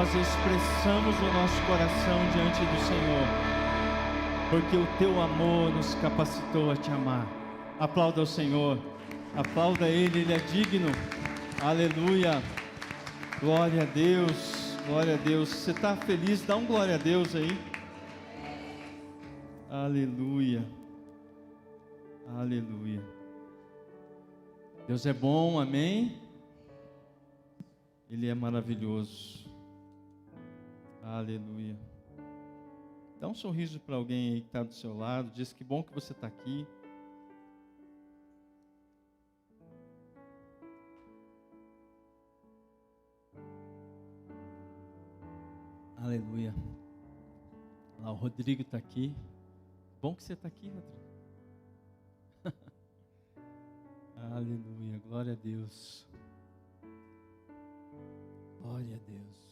nós expressamos o nosso coração diante do Senhor, porque o teu amor nos capacitou a te amar. Aplauda ao Senhor, aplauda Ele, Ele é digno. Aleluia, glória a Deus, glória a Deus. Você está feliz? Dá um glória a Deus aí. Aleluia, aleluia. Deus é bom, amém? Ele é maravilhoso. Aleluia. Dá um sorriso para alguém aí que está do seu lado. Diz que bom que você está aqui. Aleluia. Lá, o Rodrigo está aqui. Bom que você está aqui, Rodrigo. Aleluia. Glória a Deus. Glória a Deus.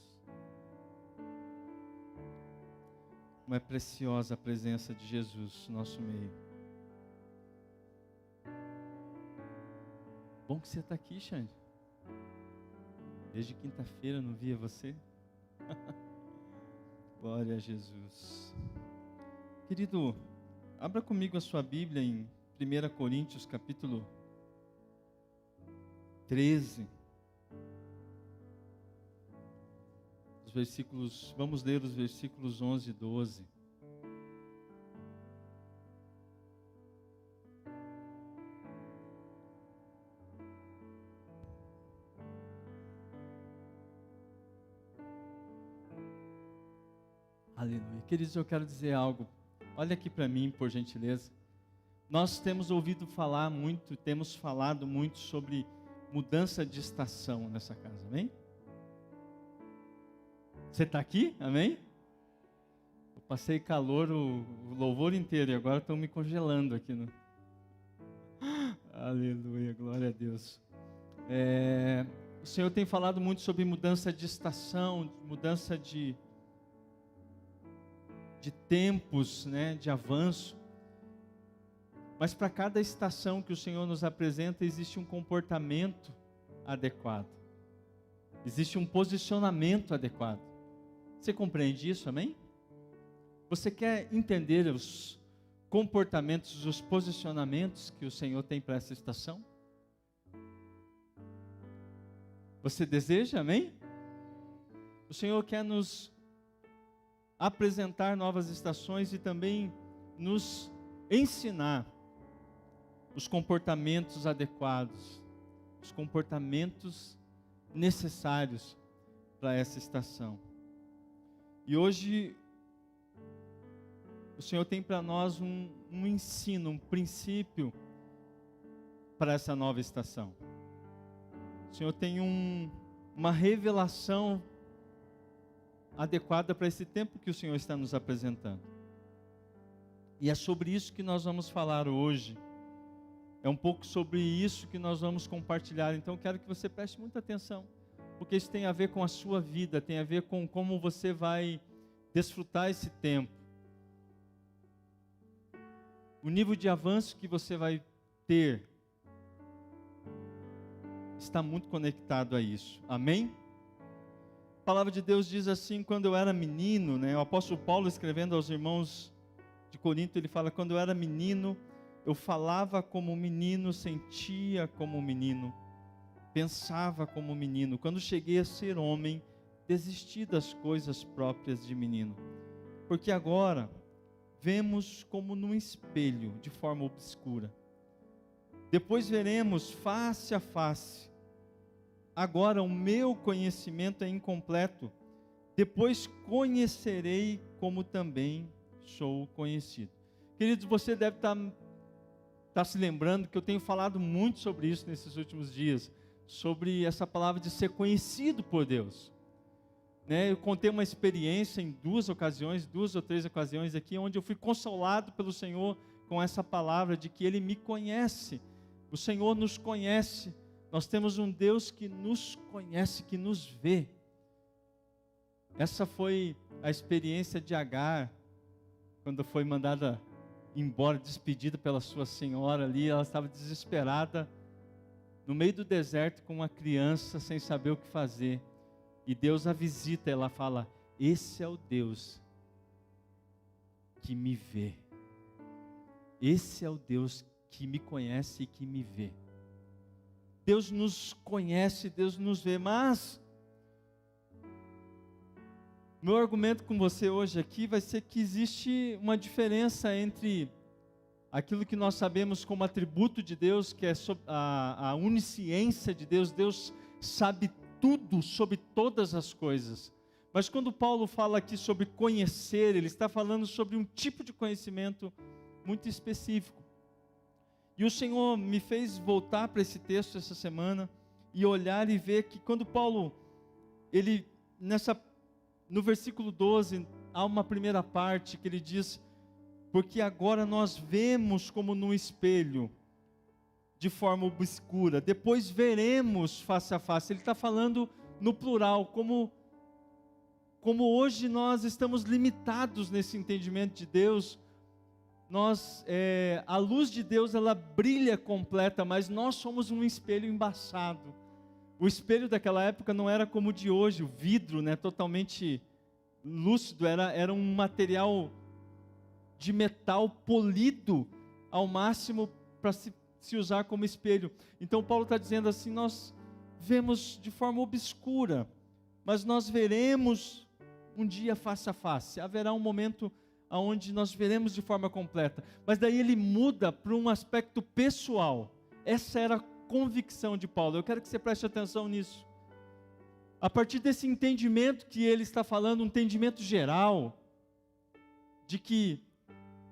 Como é preciosa a presença de Jesus no nosso meio. Bom que você está aqui, Xande. Desde quinta-feira eu não via você. Glória a Jesus. Querido, abra comigo a sua Bíblia em 1 Coríntios capítulo 13. Vamos ler os versículos 11 e 12. Aleluia. Queridos, eu quero dizer algo. Olha aqui para mim, por gentileza. Nós temos ouvido falar muito, temos falado muito sobre mudança de estação nessa casa, amém? Você está aqui? Amém? Eu passei calor o louvor inteiro e agora estão me congelando aqui. Aleluia, glória a Deus. O Senhor tem falado muito sobre mudança de estação, mudança de tempos, né, de avanço. Mas para cada estação que o Senhor nos apresenta, existe um comportamento adequado. Existe um posicionamento adequado. Você compreende isso, amém? Você quer entender os comportamentos, os posicionamentos que o Senhor tem para essa estação? Você deseja, amém? O Senhor quer nos apresentar novas estações e também nos ensinar os comportamentos adequados, os comportamentos necessários para essa estação. E hoje, o Senhor tem para nós um ensino, um princípio para essa nova estação. O Senhor tem uma revelação adequada para esse tempo que o Senhor está nos apresentando. E é sobre isso que nós vamos falar hoje. É um pouco sobre isso que nós vamos compartilhar. Então, quero que você preste muita atenção, porque isso tem a ver com a sua vida, tem a ver com como você vai desfrutar esse tempo. O nível de avanço que você vai ter está muito conectado a isso. Amém? A palavra de Deus diz assim: quando eu era menino, né, o apóstolo Paulo escrevendo aos irmãos de Corinto, ele fala: quando eu era menino, eu falava como um menino, sentia como um menino, pensava como um menino. Quando cheguei a ser homem, desisti das coisas próprias de menino. Porque agora vemos como num espelho, de forma obscura. Depois veremos face a face. Agora o meu conhecimento é incompleto. Depois conhecerei como também sou conhecido. Queridos, você deve estar se lembrando que eu tenho falado muito sobre isso nesses últimos dias, sobre essa palavra de ser conhecido por Deus. Eu contei uma experiência em duas ou três ocasiões aqui, onde eu fui consolado pelo Senhor com essa palavra de que Ele me conhece. O Senhor nos conhece. Nós temos um Deus que nos conhece, que nos vê. Essa foi a experiência de Agar, quando foi mandada embora, despedida pela sua senhora ali. Ela estava desesperada, no meio do deserto, com uma criança, sem saber o que fazer. E Deus a visita, ela fala: esse é o Deus que me vê. Esse é o Deus que me conhece e que me vê. Deus nos conhece, Deus nos vê, mas meu argumento com você hoje aqui vai ser que existe uma diferença entre aquilo que nós sabemos como atributo de Deus, que é a onisciência de Deus. Deus sabe tudo sobre todas as coisas. Mas quando Paulo fala aqui sobre conhecer, ele está falando sobre um tipo de conhecimento muito específico. E o Senhor me fez voltar para esse texto essa semana e olhar e ver que quando Paulo, no versículo 12, há uma primeira parte que ele diz: porque agora nós vemos como num espelho, de forma obscura, depois veremos face a face. Ele está falando no plural, como hoje nós estamos limitados nesse entendimento de Deus. A luz de Deus, ela brilha completa, mas nós somos um espelho embaçado. O espelho daquela época não era como o de hoje, o vidro, né, totalmente lúcido, era um material de metal polido ao máximo para se usar como espelho. Então Paulo está dizendo assim: nós vemos de forma obscura, mas nós veremos um dia face a face. Haverá um momento onde nós veremos de forma completa. Mas daí ele muda para um aspecto pessoal. Essa era a convicção de Paulo. Eu quero que você preste atenção nisso. A partir desse entendimento que ele está falando, um entendimento geral, de que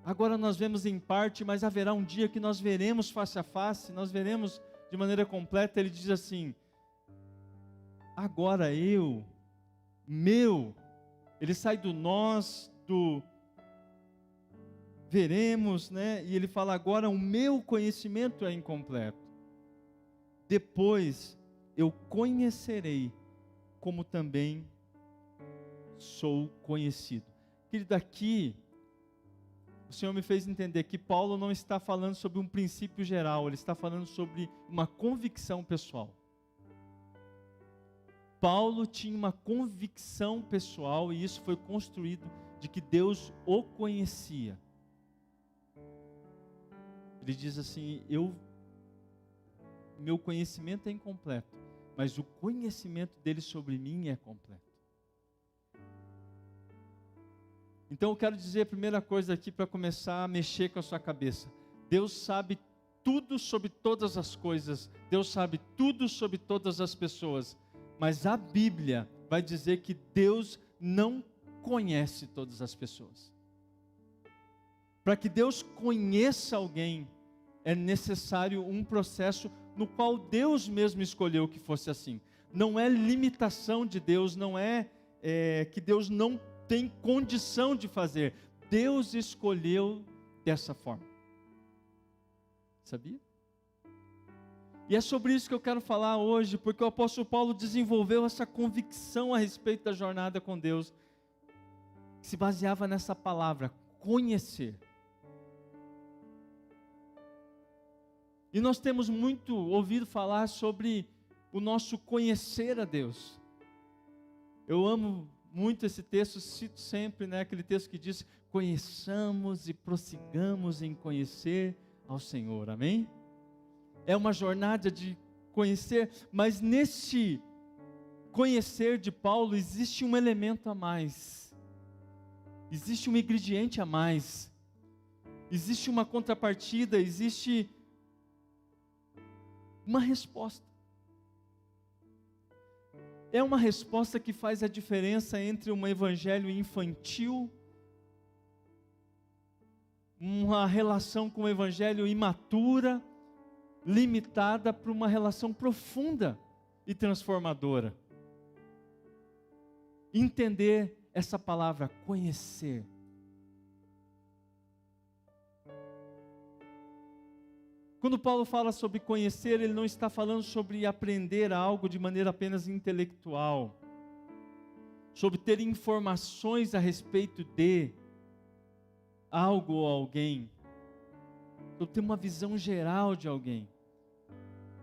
agora nós vemos em parte, mas haverá um dia que nós veremos face a face, nós veremos de maneira completa. Ele diz assim: agora ele sai do nós, do veremos, né? E ele fala: agora o meu conhecimento é incompleto. Depois eu conhecerei como também sou conhecido. Querido, aqui o Senhor me fez entender que Paulo não está falando sobre um princípio geral, ele está falando sobre uma convicção pessoal. Paulo tinha uma convicção pessoal e isso foi construído de que Deus o conhecia. Ele diz assim: meu conhecimento é incompleto, mas o conhecimento dele sobre mim é completo. Então eu quero dizer a primeira coisa aqui para começar a mexer com a sua cabeça: Deus sabe tudo sobre todas as coisas, Deus sabe tudo sobre todas as pessoas, mas a Bíblia vai dizer que Deus não conhece todas as pessoas. Para que Deus conheça alguém, é necessário um processo no qual Deus mesmo escolheu que fosse assim. Não é limitação de Deus, não é que Deus não tem condição de fazer. Deus escolheu dessa forma. Sabia? E é sobre isso que eu quero falar hoje, porque o apóstolo Paulo desenvolveu essa convicção a respeito da jornada com Deus, que se baseava nessa palavra, conhecer. E nós temos muito ouvido falar sobre o nosso conhecer a Deus. Eu amo muito esse texto, cito sempre, né, aquele texto que diz: conheçamos e prossigamos em conhecer ao Senhor, amém? É uma jornada de conhecer, mas nesse conhecer de Paulo existe um elemento a mais, existe um ingrediente a mais, existe uma contrapartida, existe uma resposta. É uma resposta que faz a diferença entre um evangelho infantil, uma relação com o evangelho imatura, limitada, para uma relação profunda e transformadora. Entender essa palavra, conhecer. Quando Paulo fala sobre conhecer, ele não está falando sobre aprender algo de maneira apenas intelectual, sobre ter informações a respeito de algo ou alguém, sobre ter uma visão geral de alguém.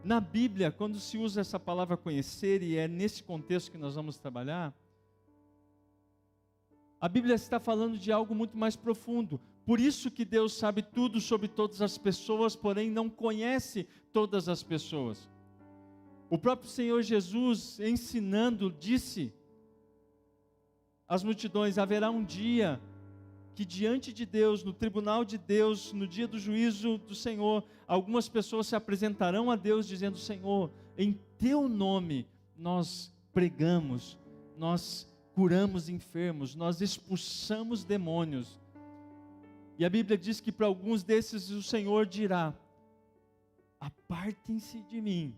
Na Bíblia, quando se usa essa palavra conhecer, e é nesse contexto que nós vamos trabalhar, a Bíblia está falando de algo muito mais profundo. Por isso que Deus sabe tudo sobre todas as pessoas, porém não conhece todas as pessoas. O próprio Senhor Jesus, ensinando, disse às multidões: haverá um dia que diante de Deus, no tribunal de Deus, no dia do juízo do Senhor, algumas pessoas se apresentarão a Deus dizendo: Senhor, em teu nome nós pregamos, nós curamos enfermos, nós expulsamos demônios. E a Bíblia diz que para alguns desses o Senhor dirá: apartem-se de mim,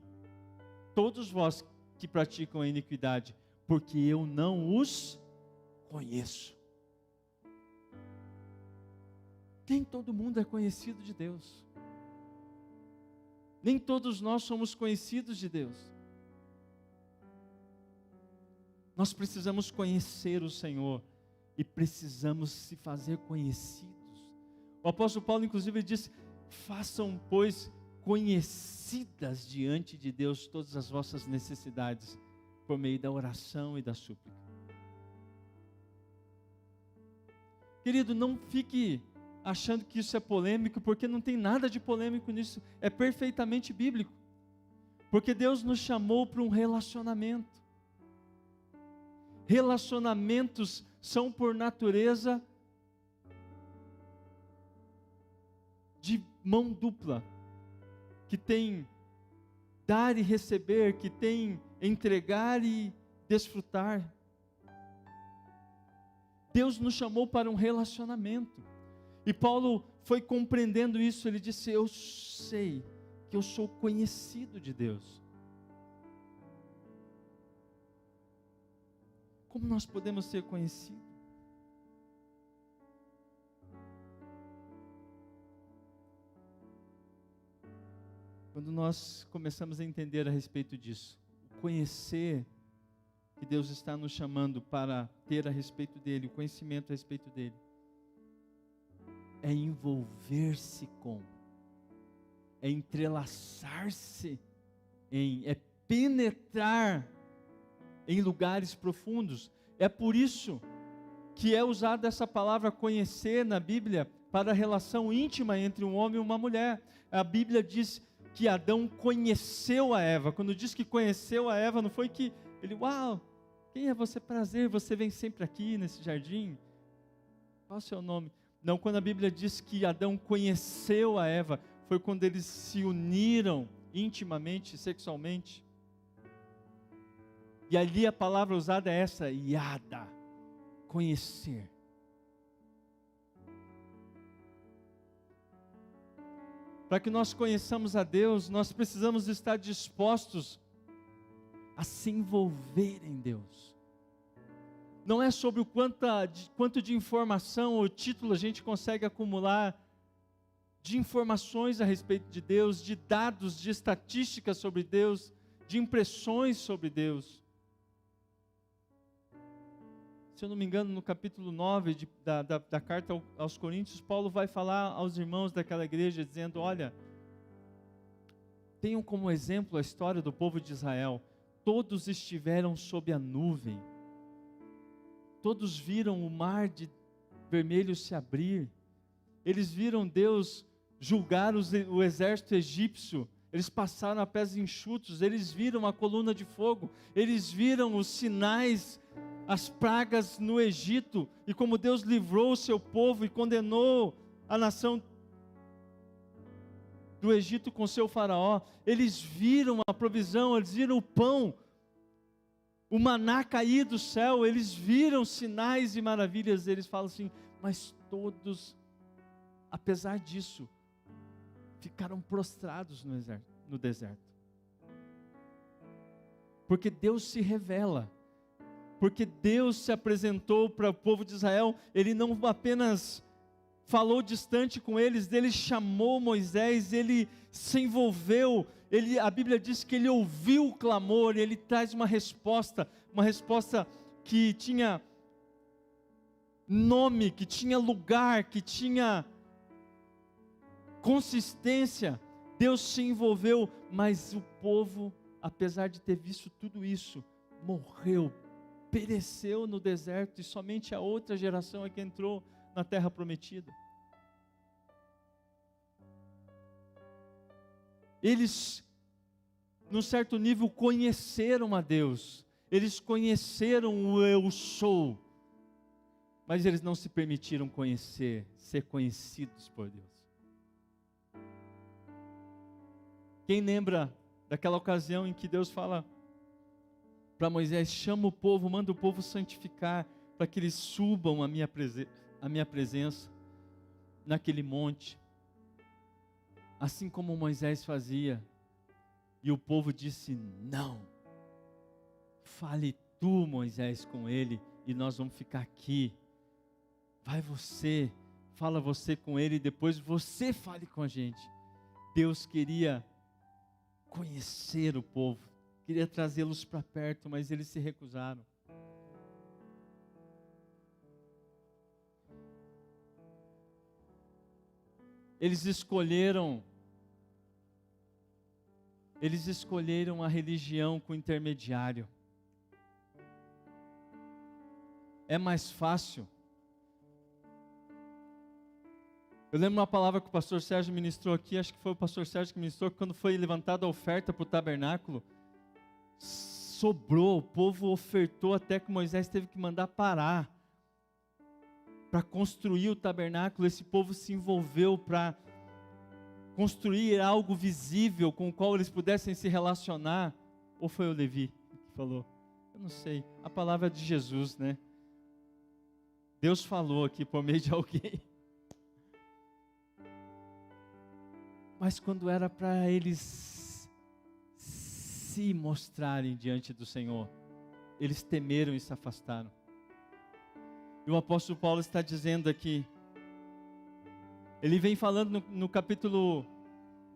todos vós que praticam a iniquidade, porque eu não os conheço. Nem todo mundo é conhecido de Deus. Nem todos nós somos conhecidos de Deus. Nós precisamos conhecer o Senhor e precisamos se fazer conhecidos. O apóstolo Paulo, inclusive, disse: façam, pois, conhecidas diante de Deus todas as vossas necessidades, por meio da oração e da súplica. Querido, não fique achando que isso é polêmico, porque não tem nada de polêmico nisso, é perfeitamente bíblico. Porque Deus nos chamou para um relacionamento. Relacionamentos são por natureza de mão dupla, que tem dar e receber, que tem entregar e desfrutar. Deus nos chamou para um relacionamento. E Paulo foi compreendendo isso. Ele disse: eu sei que eu sou conhecido de Deus. Como nós podemos ser conhecidos? Quando nós começamos a entender a respeito disso, o conhecer que Deus está nos chamando para ter a respeito dele, o conhecimento a respeito dele, é envolver-se com, é entrelaçar-se em, é penetrar em lugares profundos. É por isso que é usada essa palavra conhecer na Bíblia para a relação íntima entre um homem e uma mulher. A Bíblia diz que Adão conheceu a Eva. Quando diz que conheceu a Eva, não foi que ele: uau, quem é você? Prazer, você vem sempre aqui nesse jardim. Qual é o seu nome? Não, quando a Bíblia diz que Adão conheceu a Eva, foi quando eles se uniram intimamente, sexualmente. E ali a palavra usada é essa: yada, conhecer. Para que nós conheçamos a Deus, nós precisamos estar dispostos a se envolver em Deus. Não é sobre o quanto de informação ou título a gente consegue acumular de informações a respeito de Deus, de dados, de estatísticas sobre Deus, de impressões sobre Deus. Se eu não me engano, no capítulo 9 da carta aos Coríntios, Paulo vai falar aos irmãos daquela igreja, dizendo: olha, tenham como exemplo a história do povo de Israel. Todos estiveram sob a nuvem. Todos viram o mar vermelho se abrir. Eles viram Deus julgar o exército egípcio. Eles passaram a pés enxutos. Eles viram a coluna de fogo. Eles viram os sinais, as pragas no Egito. E como Deus livrou o seu povo e condenou a nação do Egito com seu faraó. Eles viram a provisão, eles viram o pão, o maná cair do céu, eles viram sinais e maravilhas. Eles falam assim: mas todos, apesar disso, ficaram prostrados no deserto. Porque Deus se revela, porque Deus se apresentou para o povo de Israel. Ele não apenas falou distante com eles, ele chamou Moisés, ele se envolveu. A Bíblia diz que ele ouviu o clamor, ele traz uma resposta que tinha nome, que tinha lugar, que tinha consistência. Deus se envolveu, mas o povo, apesar de ter visto tudo isso, morreu, pereceu no deserto, e somente a outra geração é que entrou na terra prometida. Eles, num certo nível, conheceram a Deus, eles conheceram o eu sou, mas eles não se permitiram conhecer, ser conhecidos por Deus. Quem lembra daquela ocasião em que Deus fala para Moisés: chama o povo, manda o povo santificar, para que eles subam a minha presença naquele monte, assim como Moisés fazia, e o povo disse: não, fale tu, Moisés, com ele, e nós vamos ficar aqui. Vai você, fala você com ele, e depois você fale com a gente. Deus queria conhecer o povo, queria trazê-los para perto, mas eles se recusaram. Eles escolheram a religião com intermediário. É mais fácil. Eu lembro uma palavra que o pastor Sérgio ministrou aqui, acho que foi o pastor Sérgio que ministrou, que quando foi levantada a oferta para o tabernáculo, sobrou, o povo ofertou até que Moisés teve que mandar parar para construir o tabernáculo. Esse povo se envolveu para construir algo visível com o qual eles pudessem se relacionar. Ou foi o Levi que falou? Eu não sei, a palavra é de Jesus, né? Deus falou aqui por meio de alguém. Mas quando era para eles se mostrarem diante do Senhor, eles temeram e se afastaram. E o apóstolo Paulo está dizendo aqui, ele vem falando no capítulo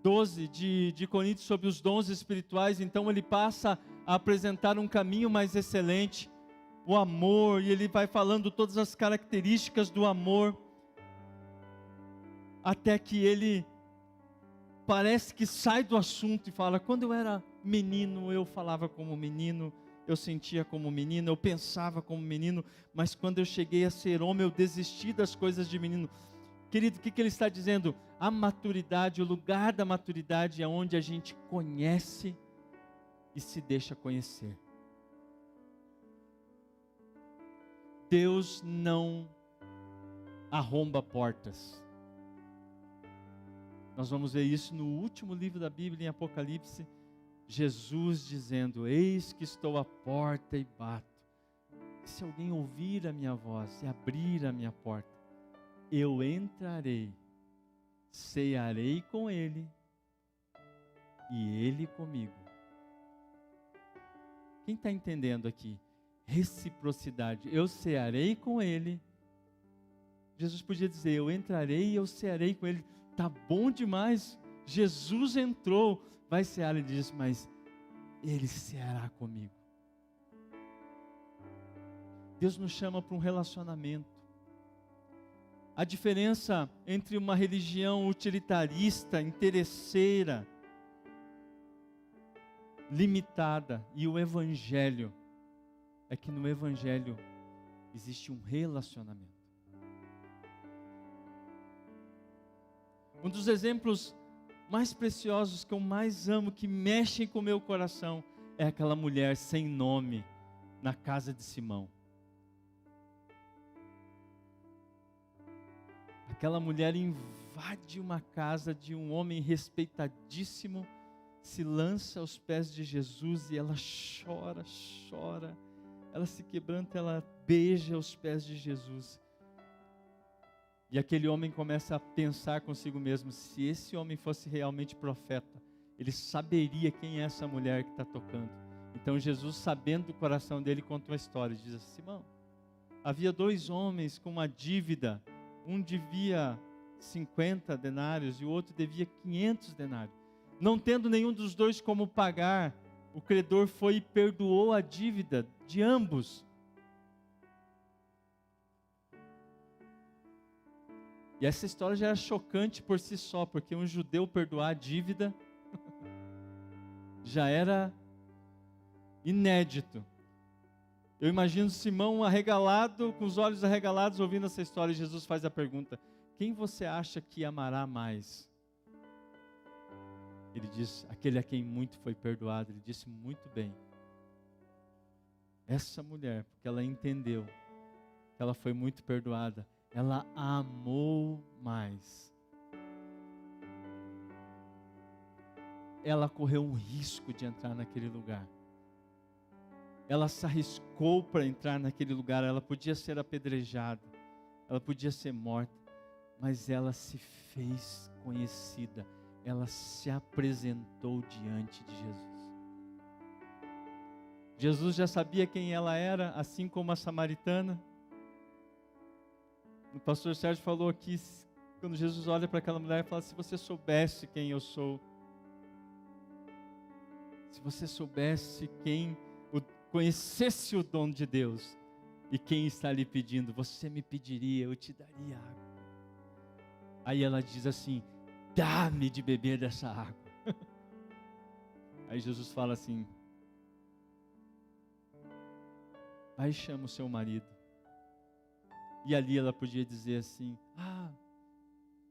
12 de Coríntios sobre os dons espirituais. Então ele passa a apresentar um caminho mais excelente, o amor, e ele vai falando todas as características do amor, até que ele parece que sai do assunto e fala: quando eu era menino, eu falava como menino, eu sentia como menino, eu pensava como menino, mas quando eu cheguei a ser homem, eu desisti das coisas de menino. Querido, o que ele está dizendo? A maturidade, o lugar da maturidade é onde a gente conhece e se deixa conhecer. Deus não arromba portas. Nós vamos ver isso no último livro da Bíblia, em Apocalipse, Jesus dizendo: eis que estou à porta e bato. Se alguém ouvir a minha voz e abrir a minha porta, eu entrarei, cearei com ele e ele comigo. Quem está entendendo aqui? Reciprocidade. Eu cearei com ele. Jesus podia dizer: eu entrarei e eu cearei com ele. Tá bom demais. Jesus entrou, vai cear. Ele diz: mas ele ceará comigo. Deus nos chama para um relacionamento. A diferença entre uma religião utilitarista, interesseira, limitada, e o Evangelho, é que no Evangelho existe um relacionamento. Um dos exemplos mais preciosos que eu mais amo, que mexem com o meu coração, é aquela mulher sem nome na casa de Simão. Aquela mulher invade uma casa de um homem respeitadíssimo, se lança aos pés de Jesus e ela chora, ela se quebranta, ela beija os pés de Jesus. E aquele homem começa a pensar consigo mesmo: se esse homem fosse realmente profeta, ele saberia quem é essa mulher que está tocando. Então Jesus, sabendo do coração dele, conta uma história, diz assim: Simão, havia 2 homens com uma dívida, um devia 50 denários e o outro devia 500 denários. Não tendo nenhum dos dois como pagar, o credor foi e perdoou a dívida de ambos. E essa história já era chocante por si só, porque um judeu perdoar a dívida já era inédito. Eu imagino Simão arregalado, com os olhos arregalados, ouvindo essa história, e Jesus faz a pergunta: quem você acha que amará mais? Ele diz: aquele a quem muito foi perdoado. Ele disse: muito bem. Essa mulher, porque ela entendeu que ela foi muito perdoada, ela amou mais. Ela correu um risco de entrar naquele lugar. Ela se arriscou para entrar naquele lugar. Ela podia ser apedrejada, ela podia ser morta, mas ela se fez conhecida. Ela se apresentou diante de Jesus. Jesus já sabia quem ela era, assim como a samaritana. O pastor Sérgio falou aqui, quando Jesus olha para aquela mulher e fala: se você soubesse quem eu sou, se você soubesse conhecesse o dom de Deus e quem está lhe pedindo, você me pediria, eu te daria água. Aí ela diz assim: dá-me de beber dessa água. Aí Jesus fala assim: vai e chama o seu marido. E ali ela podia dizer assim: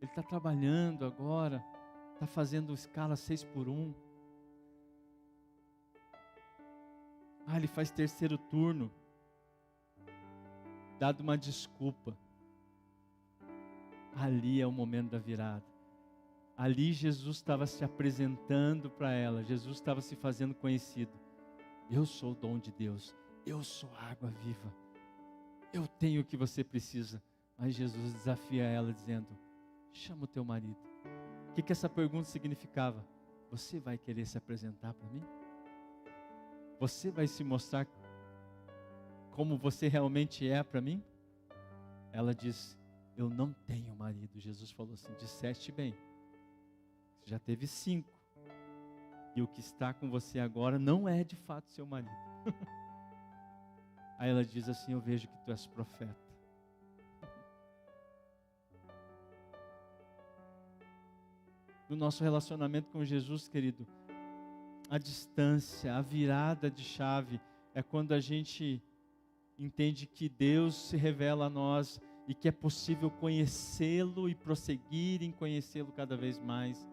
ele está trabalhando agora, está fazendo escala 6x1. Ele faz terceiro turno. Dado uma desculpa. Ali é o momento da virada. Ali Jesus estava se apresentando para ela. Jesus estava se fazendo conhecido. Eu sou o dom de Deus. Eu sou a água viva. Eu tenho o que você precisa. Mas Jesus desafia ela dizendo: chama o teu marido. O que essa pergunta significava? Você vai querer se apresentar para mim? Você vai se mostrar como você realmente é para mim? Ela diz: eu não tenho marido. Jesus falou assim: disseste bem. Você já teve 5. E o que está com você agora não é de fato seu marido. Aí ela diz assim: eu vejo que tu és profeta. No nosso relacionamento com Jesus, querido, a distância, a virada de chave é quando a gente entende que Deus se revela a nós e que é possível conhecê-lo e prosseguir em conhecê-lo cada vez mais.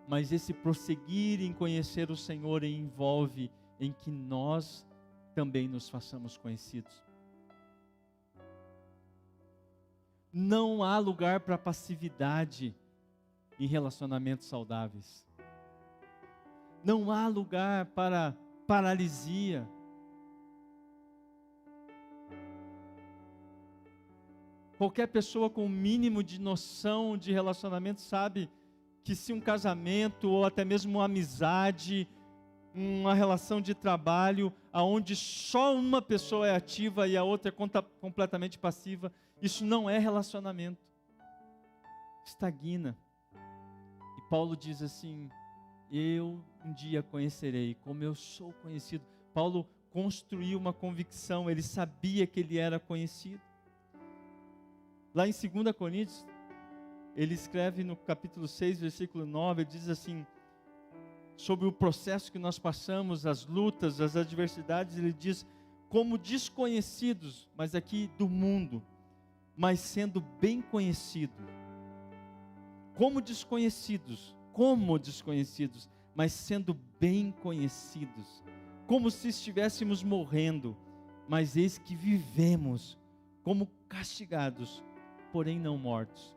Mas esse prosseguir em conhecer o Senhor envolve em que nós também nos façamos conhecidos. Não há lugar para passividade em relacionamentos saudáveis. Não há lugar para paralisia. Qualquer pessoa com o mínimo de noção de relacionamento sabe que se um casamento ou até mesmo uma amizade, uma relação de trabalho, aonde só uma pessoa é ativa e a outra é completamente passiva, isso não é relacionamento. Estagna. E Paulo diz assim: eu um dia conhecerei como eu sou conhecido. Paulo construiu uma convicção, ele sabia que ele era conhecido. Lá em 2 Coríntios, ele escreve no capítulo 6, versículo 9, ele diz assim, sobre o processo que nós passamos, as lutas, as adversidades, ele diz: como desconhecidos, mas aqui do mundo, mas sendo bem conhecidos. Como desconhecidos, mas sendo bem conhecidos. Como se estivéssemos morrendo, mas eis que vivemos, como castigados, porém não mortos.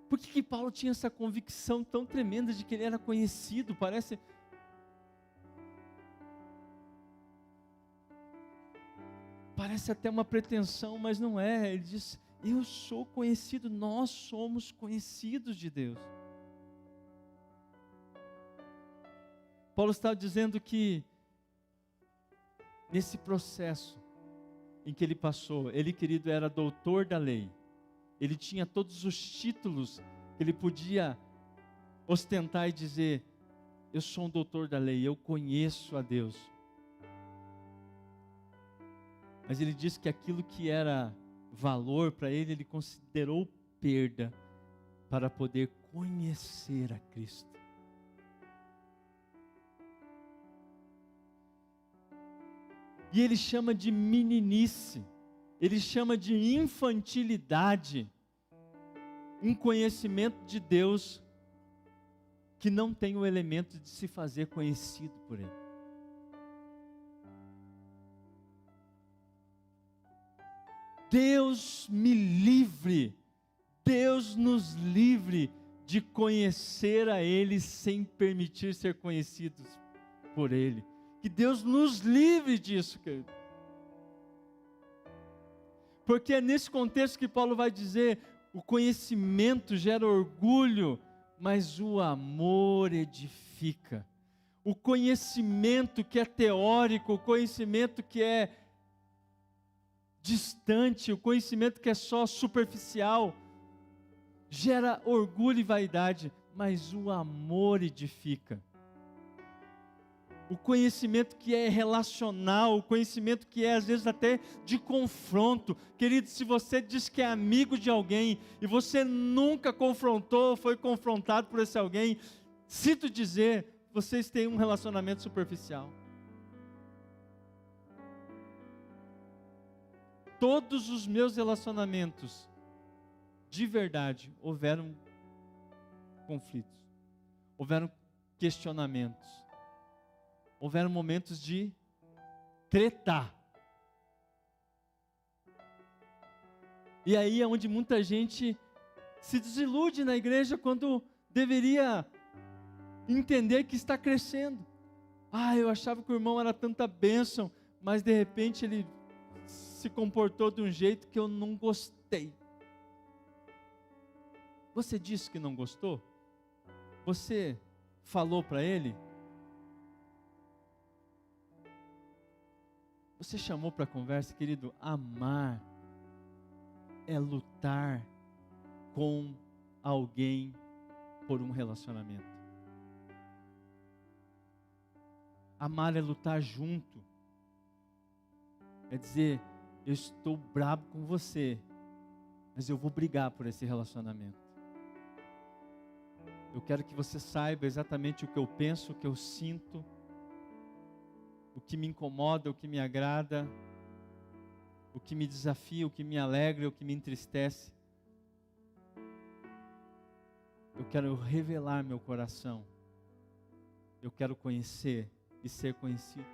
Por que Paulo tinha essa convicção tão tremenda de que ele era conhecido? Parece até uma pretensão, mas não é. Ele diz: eu sou conhecido, nós somos conhecidos de Deus. Paulo está dizendo que nesse processo em que ele passou, ele, querido, era doutor da lei. Ele tinha todos os títulos que ele podia ostentar e dizer: eu sou um doutor da lei, eu conheço a Deus. Mas ele diz que aquilo que era valor para ele, ele considerou perda para poder conhecer a Cristo. E ele chama de meninice, ele chama de infantilidade, um conhecimento de Deus que não tem o elemento de se fazer conhecido por Ele. Deus me livre, Deus nos livre de conhecer a Ele sem permitir ser conhecidos por Ele. Que Deus nos livre disso, querido. Porque é nesse contexto que Paulo vai dizer, o conhecimento gera orgulho, mas o amor edifica. O conhecimento que é teórico, o conhecimento que é distante, o conhecimento que é só superficial, gera orgulho e vaidade, mas o amor edifica. O conhecimento que é relacional, o conhecimento que é às vezes até de confronto. Querido, se você diz que é amigo de alguém e você nunca confrontou, foi confrontado por esse alguém, sinto dizer, vocês têm um relacionamento superficial. Todos os meus relacionamentos, de verdade, houveram conflitos, houveram questionamentos, houveram momentos de tretar. E aí é onde muita gente se desilude na igreja quando deveria entender que está crescendo. Eu achava que o irmão era tanta bênção, mas de repente ele se comportou de um jeito que eu não gostei. Você disse que não gostou? Você falou para ele? Você chamou para a conversa, querido? Amar é lutar com alguém por um relacionamento. Amar é lutar junto. É dizer, eu estou bravo com você, mas eu vou brigar por esse relacionamento. Eu quero que você saiba exatamente o que eu penso, o que eu sinto, o que me incomoda, o que me agrada, o que me desafia, o que me alegra, o que me entristece. Eu quero revelar meu coração. Eu quero conhecer e ser conhecido.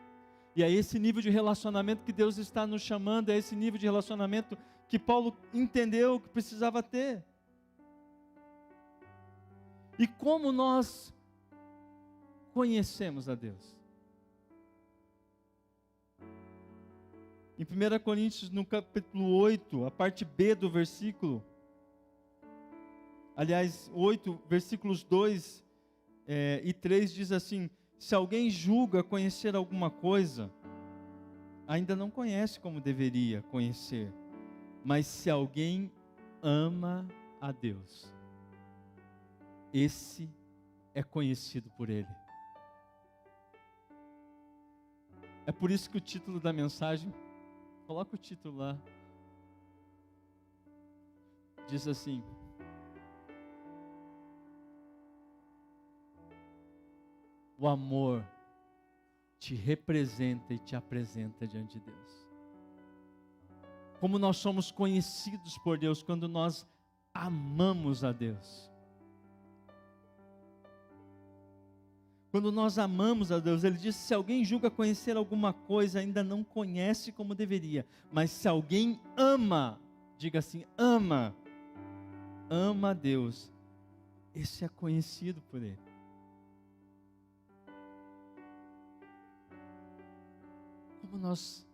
E é esse nível de relacionamento que Deus está nos chamando, é esse nível de relacionamento que Paulo entendeu que precisava ter. E como nós conhecemos a Deus? Em 1 Coríntios, no capítulo 8, a parte B do versículo, aliás, 8, versículos 2 e 3 diz assim: se alguém julga conhecer alguma coisa, ainda não conhece como deveria conhecer. Mas se alguém ama a Deus, esse é conhecido por Ele. É por isso que o título da mensagem, coloca o título lá, diz assim: o amor te representa e te apresenta diante de Deus. Como nós somos conhecidos por Deus quando nós amamos a Deus. Quando nós amamos a Deus, Ele diz, se alguém julga conhecer alguma coisa, ainda não conhece como deveria. Mas se alguém ama, diga assim, ama a Deus, esse é conhecido por Ele. Como nós,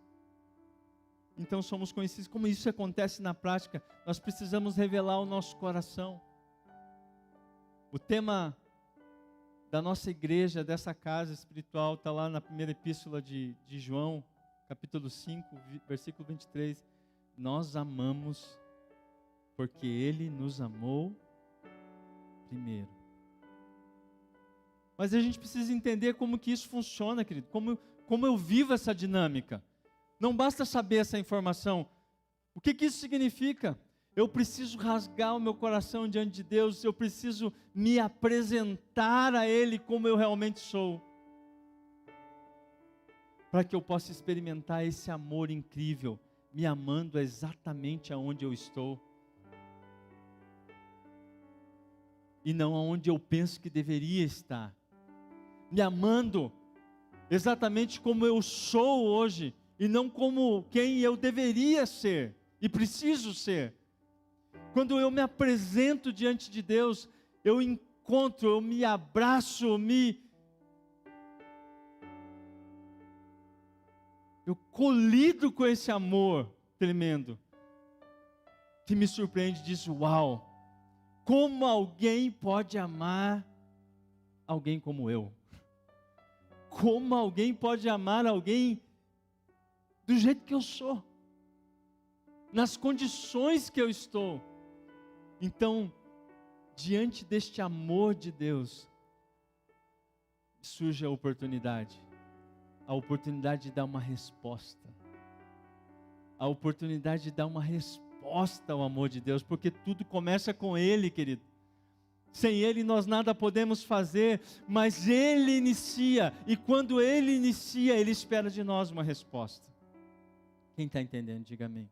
então, somos conhecidos, como isso acontece na prática, nós precisamos revelar o nosso coração. O tema da nossa igreja, dessa casa espiritual, está lá na primeira epístola de João, capítulo 5, versículo 23. Nós amamos porque Ele nos amou primeiro. Mas a gente precisa entender como que isso funciona, querido, como eu vivo essa dinâmica. Não basta saber essa informação. O que isso significa? Eu preciso rasgar o meu coração diante de Deus, eu preciso me apresentar a Ele como eu realmente sou, para que eu possa experimentar esse amor incrível, me amando exatamente aonde eu estou, e não aonde eu penso que deveria estar, me amando exatamente como eu sou hoje, e não como quem eu deveria ser, e preciso ser. Quando eu me apresento diante de Deus, eu encontro, eu me abraço, eu colido com esse amor tremendo, que me surpreende e diz, uau, como alguém pode amar alguém como eu? Como alguém pode amar alguém do jeito que eu sou? Nas condições que eu estou? Então, diante deste amor de Deus, surge a oportunidade de dar uma resposta, a oportunidade de dar uma resposta ao amor de Deus, porque tudo começa com Ele, querido. Sem Ele nós nada podemos fazer, mas Ele inicia, e quando Ele inicia, Ele espera de nós uma resposta. Quem está entendendo, diga amém.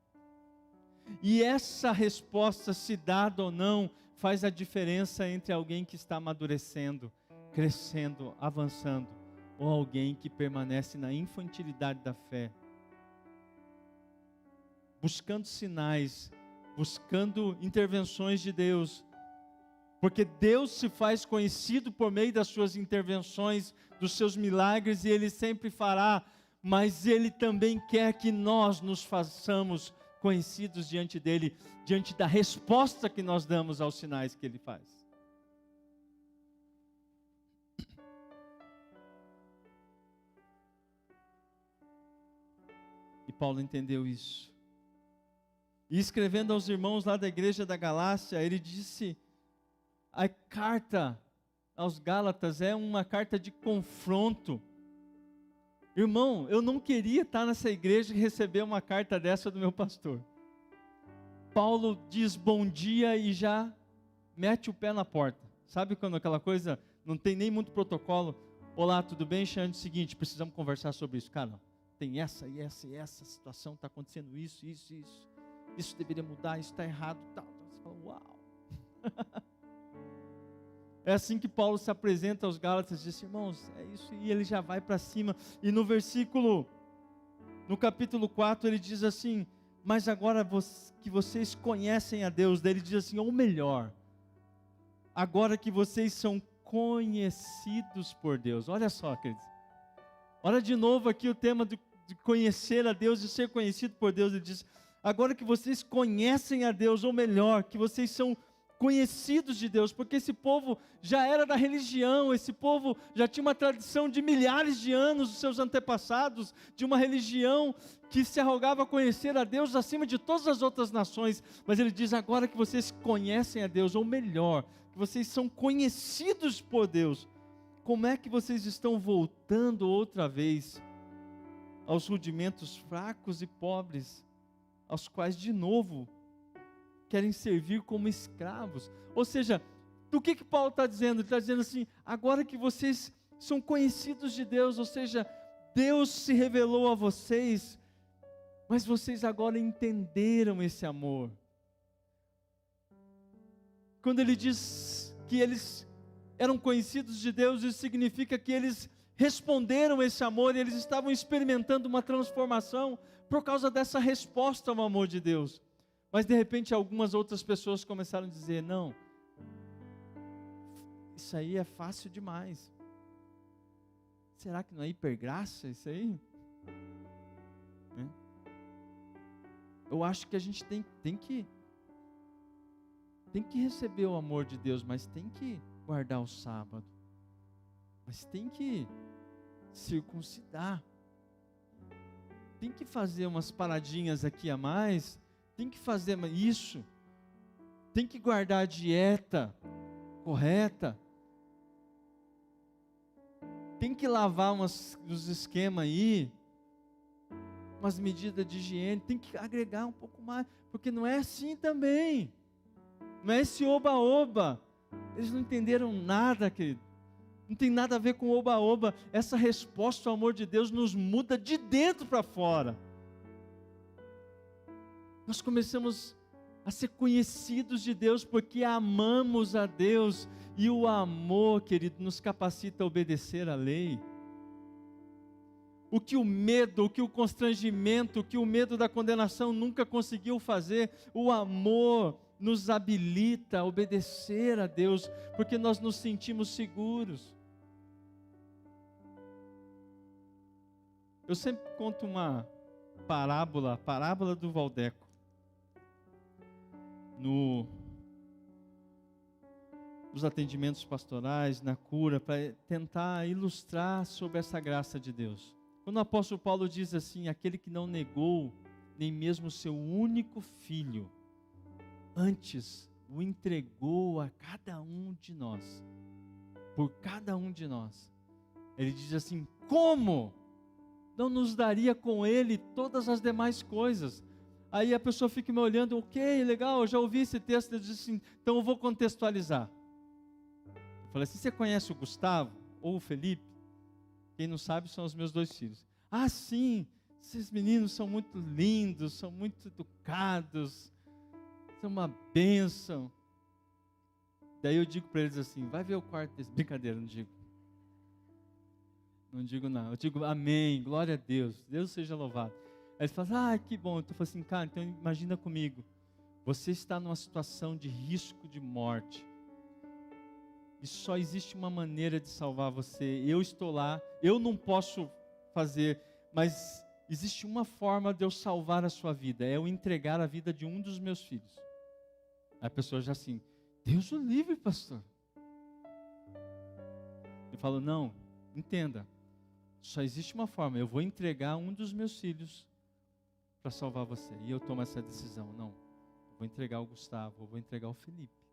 E essa resposta, se dada ou não, faz a diferença entre alguém que está amadurecendo, crescendo, avançando, ou alguém que permanece na infantilidade da fé, buscando sinais, buscando intervenções de Deus, porque Deus se faz conhecido por meio das suas intervenções, dos seus milagres, e Ele sempre fará, mas Ele também quer que nós nos façamos conhecidos diante dEle, diante da resposta que nós damos aos sinais que Ele faz. E Paulo entendeu isso. E escrevendo aos irmãos lá da igreja da Galácia, ele disse, a carta aos Gálatas é uma carta de confronto. Irmão, eu não queria estar nessa igreja e receber uma carta dessa do meu pastor. Paulo diz bom dia e já mete o pé na porta. Sabe quando aquela coisa, não tem nem muito protocolo? Olá, tudo bem? Xande, seguinte, precisamos conversar sobre isso. Cara, tem essa e essa e essa situação, está acontecendo isso. Isso deveria mudar, isso está errado, tal. Você fala, uau. É assim que Paulo se apresenta aos Gálatas, diz, irmãos, é isso, e ele já vai para cima, e no capítulo 4, ele diz assim, mas agora que vocês conhecem a Deus, daí ele diz assim, ou melhor, agora que vocês são conhecidos por Deus, olha só, queridos, olha de novo aqui o tema de conhecer a Deus e ser conhecido por Deus, ele diz, agora que vocês conhecem a Deus, ou melhor, que vocês são conhecidos de Deus, porque esse povo já era da religião, esse povo já tinha uma tradição de milhares de anos, dos seus antepassados, de uma religião que se arrogava conhecer a Deus acima de todas as outras nações, mas ele diz, agora que vocês conhecem a Deus, ou melhor, que vocês são conhecidos por Deus, como é que vocês estão voltando outra vez aos rudimentos fracos e pobres, aos quais de novo querem servir como escravos? Ou seja, do que Paulo está dizendo? Ele está dizendo assim, agora que vocês são conhecidos de Deus, ou seja, Deus se revelou a vocês, mas vocês agora entenderam esse amor. Quando ele diz que eles eram conhecidos de Deus, isso significa que eles responderam esse amor, e eles estavam experimentando uma transformação por causa dessa resposta ao amor de Deus. Mas de repente algumas outras pessoas começaram a dizer, não, isso aí é fácil demais. Será que não é hipergraça isso aí? Eu acho que a gente tem que receber o amor de Deus, mas tem que guardar o sábado. Mas tem que circuncidar. Tem que fazer umas paradinhas aqui a mais. Tem que fazer isso, tem que guardar a dieta correta, tem que lavar uns esquemas aí, umas medidas de higiene, tem que agregar um pouco mais, porque não é assim também. Não é esse oba-oba. Eles não entenderam nada, querido. Não tem nada a ver com oba-oba. Essa resposta ao amor de Deus nos muda de dentro para fora. Nós começamos a ser conhecidos de Deus porque amamos a Deus. E o amor, querido, nos capacita a obedecer à lei. O que o medo, o que o constrangimento, o que o medo da condenação nunca conseguiu fazer, o amor nos habilita a obedecer a Deus, porque nós nos sentimos seguros. Eu sempre conto uma parábola, a parábola do Valdeco. Nos atendimentos pastorais, na cura, para tentar ilustrar sobre essa graça de Deus. Quando o apóstolo Paulo diz assim, aquele que não negou nem mesmo seu único filho, antes o entregou a cada um de nós, por cada um de nós. Ele diz assim, como não nos daria com ele todas as demais coisas? Aí a pessoa fica me olhando, ok, legal, eu já ouvi esse texto, eu disse assim, então eu vou contextualizar. Eu falei assim, você conhece o Gustavo ou o Felipe? Quem não sabe são os meus 2 filhos. Ah, sim, esses meninos são muito lindos, são muito educados, são uma bênção. Daí eu digo para eles assim, vai ver o quarto desse. Brincadeira, não digo. Não digo não, eu digo amém, glória a Deus, Deus seja louvado. Aí eles falam, que bom. Eu falo assim, cara, então imagina comigo, você está numa situação de risco de morte, e só existe uma maneira de salvar você. Eu estou lá, eu não posso fazer, mas existe uma forma de eu salvar a sua vida, é eu entregar a vida de um dos meus filhos. Aí a pessoa já assim, Deus o livre, pastor. Eu falo, não, entenda, só existe uma forma, eu vou entregar um dos meus filhos para salvar você, e eu tomo essa decisão. Não, eu vou entregar o Gustavo, eu vou entregar o Felipe,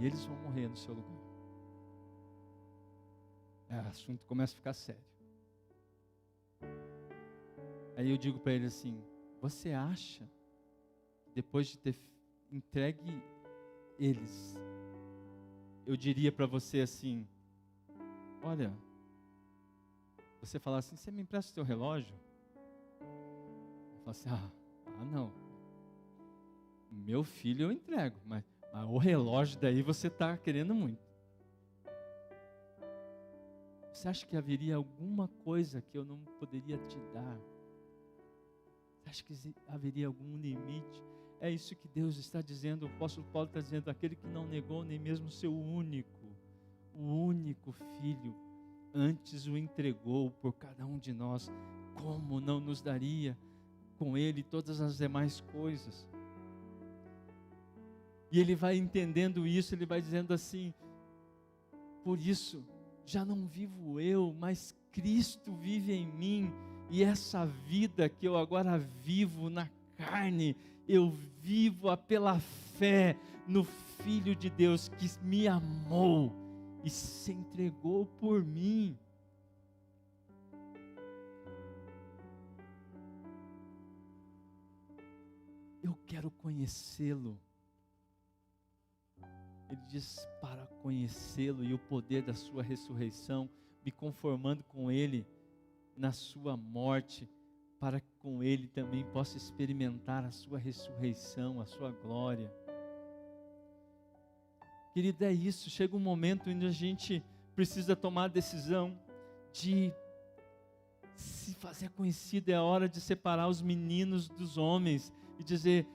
e eles vão morrer no seu lugar. O assunto começa a ficar sério. Aí eu digo para ele assim, você acha que depois de ter entregue eles, eu diria para você assim, olha, você falar assim, você me empresta o seu relógio? Eu falo assim, não, meu filho eu entrego, mas o relógio daí você está querendo muito. Você acha que haveria alguma coisa que eu não poderia te dar? Você acha que haveria algum limite? É isso que Deus está dizendo, o apóstolo Paulo está dizendo, aquele que não negou nem mesmo seu o único filho, antes o entregou por cada um de nós, como não nos daria com ele todas as demais coisas? E ele vai entendendo isso, ele vai dizendo assim, por isso, já não vivo eu, mas Cristo vive em mim, e essa vida que eu agora vivo na carne, eu vivo pela fé no Filho de Deus que me amou e se entregou por mim. Eu quero conhecê-lo. Ele diz, para conhecê-lo e o poder da sua ressurreição, me conformando com ele na sua morte, para que com ele também possa experimentar a sua ressurreição, a sua glória. Querido, é isso, chega um momento onde a gente precisa tomar a decisão de se fazer conhecido, é a hora de separar os meninos dos homens e dizer,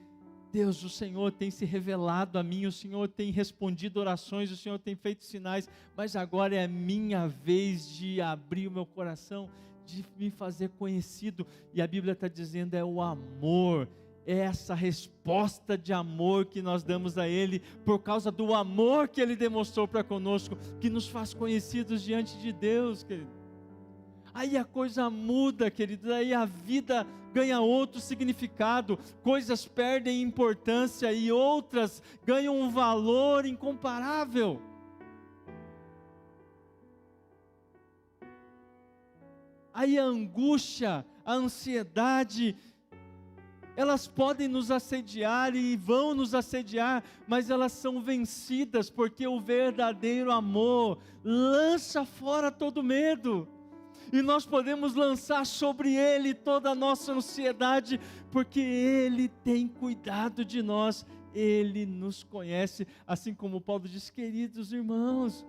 Deus, o Senhor tem se revelado a mim, o Senhor tem respondido orações, o Senhor tem feito sinais, mas agora é a minha vez de abrir o meu coração, de me fazer conhecido. E a Bíblia está dizendo, é o amor, é essa resposta de amor que nós damos a Ele, por causa do amor que Ele demonstrou para conosco, que nos faz conhecidos diante de Deus, querido. Aí a coisa muda, querido, aí a vida ganha outro significado, coisas perdem importância e outras ganham um valor incomparável. Aí a angústia, a ansiedade, elas podem nos assediar e vão nos assediar, mas elas são vencidas, porque o verdadeiro amor lança fora todo medo. E nós podemos lançar sobre Ele toda a nossa ansiedade, porque Ele tem cuidado de nós, Ele nos conhece, assim como Paulo diz: queridos irmãos,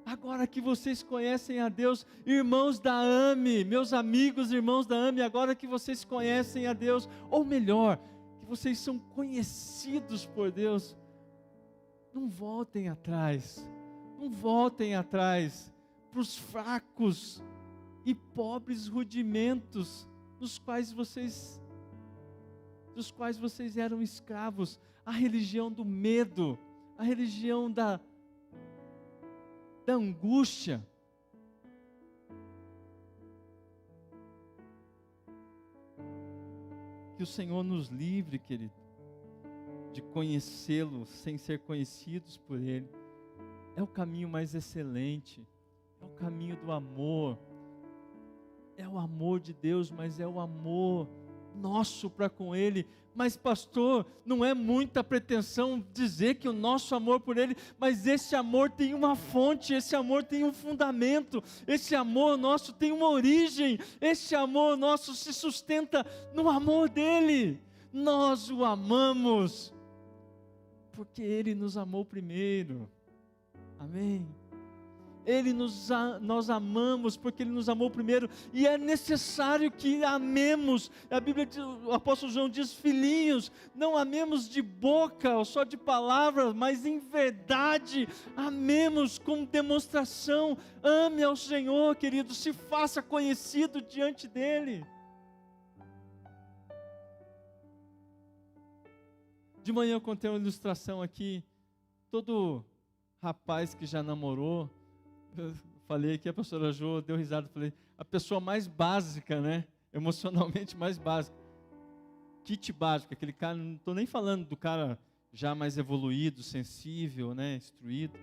agora que vocês conhecem a Deus, irmãos da AME, meus amigos irmãos da AME, agora que vocês conhecem a Deus, ou melhor, que vocês são conhecidos por Deus, não voltem atrás para os fracos e pobres rudimentos dos quais vocês eram escravos, a religião do medo, a religião da angústia. Que o Senhor nos livre, querido, de conhecê-lo sem ser conhecidos por Ele. É o caminho mais excelente, é o caminho do amor. É o amor de Deus, mas é o amor nosso para com Ele. Mas pastor, não é muita pretensão dizer que o nosso amor por Ele, mas esse amor tem uma fonte, esse amor tem um fundamento, esse amor nosso tem uma origem, esse amor nosso se sustenta no amor dEle. Nós o amamos, porque Ele nos amou primeiro. Amém? Nós amamos porque Ele nos amou primeiro, e é necessário que amemos. A Bíblia diz, o apóstolo João diz: filhinhos, não amemos de boca ou só de palavras, mas em verdade, amemos com demonstração. Ame ao Senhor, querido, se faça conhecido diante dEle. De manhã eu contei uma ilustração aqui, todo rapaz que já namorou, eu falei que a pastora Jo deu risada, falei, a pessoa mais básica, né, emocionalmente mais básica, kit básico, aquele cara, não estou nem falando do cara já mais evoluído, sensível, né, instruído,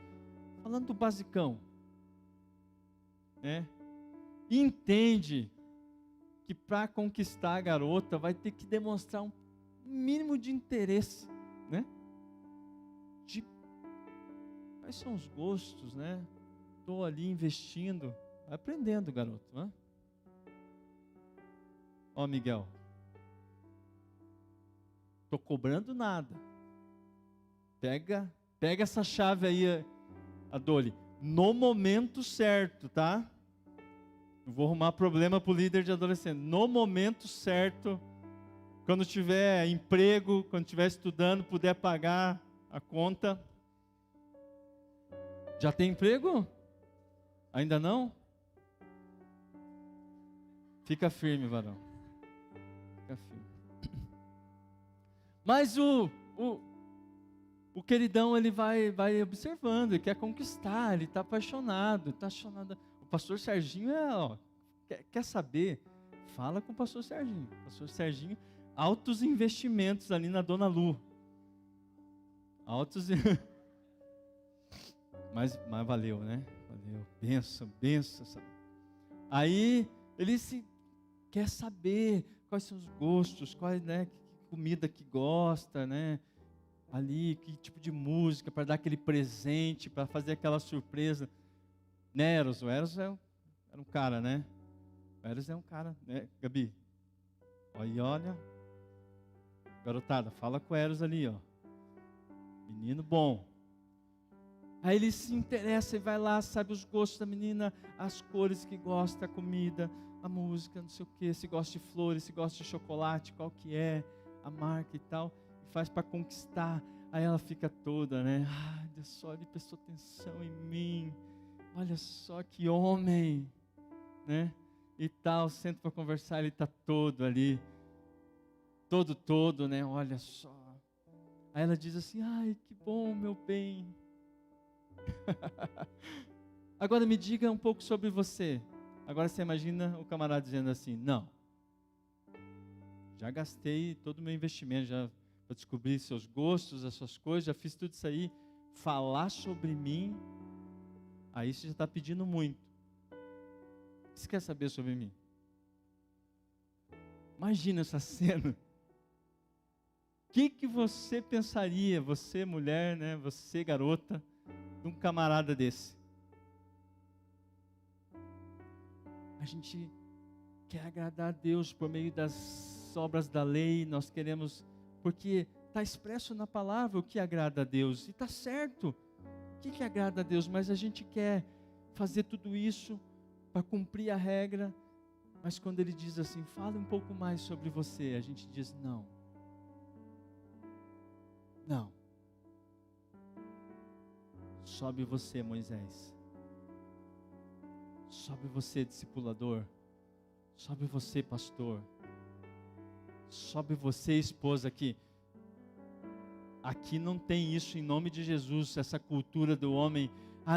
falando do basicão, né, e entende que para conquistar a garota vai ter que demonstrar um mínimo de interesse, né, de quais são os gostos, né? Estou ali investindo, aprendendo, garoto. Né? Ó, Miguel, estou cobrando nada. Pega essa chave aí, Adoli, no momento certo, tá? Não vou arrumar problema para o líder de adolescente. No momento certo, quando tiver emprego, quando estiver estudando, puder pagar a conta. Já tem emprego? Ainda não? Fica firme, varão. Fica firme. Mas o queridão, ele vai observando, ele quer conquistar, ele está apaixonado, O pastor Serginho quer saber, fala com o pastor Serginho. Pastor Serginho, altos investimentos ali na Dona Lu. Mas valeu, né? Valeu, benção. Sabe? Aí ele quer saber quais são os gostos, né? Que comida que gosta, né? Ali, que tipo de música, para dar aquele presente, para fazer aquela surpresa. Né, Eros? O Eros era um cara, né? O Eros é um cara, né, Gabi? Olha. Garotada, fala com o Eros ali, ó. Menino bom. Aí ele se interessa e vai lá, sabe os gostos da menina, as cores que gosta, a comida, a música, não sei o que, se gosta de flores, se gosta de chocolate, qual que é, a marca e tal, e faz para conquistar. Aí ela fica toda, né? Olha só, ele prestou atenção em mim, olha só que homem, né? E tal, senta para conversar, ele está todo ali, todo, né? Olha só. Aí ela diz assim: ai, que bom, meu bem. Agora me diga um pouco sobre você. Agora você imagina o camarada dizendo assim: não, já gastei todo o meu investimento, já para descobrir seus gostos, as suas coisas, já fiz tudo isso aí. Falar sobre mim, aí você já está pedindo muito. O que você quer saber sobre mim? Imagina essa cena. O que você pensaria, você mulher, né, você garota, de um camarada desse? A gente quer agradar a Deus por meio das obras da lei, nós queremos, porque está expresso na palavra o que agrada a Deus, e está certo, o que agrada a Deus, mas a gente quer fazer tudo isso para cumprir a regra, mas quando Ele diz assim, fala um pouco mais sobre você, a gente diz não, sobe você, Moisés, sobe você, discipulador, sobe você, pastor, sobe você, esposa, aqui não tem isso em nome de Jesus, essa cultura do homem,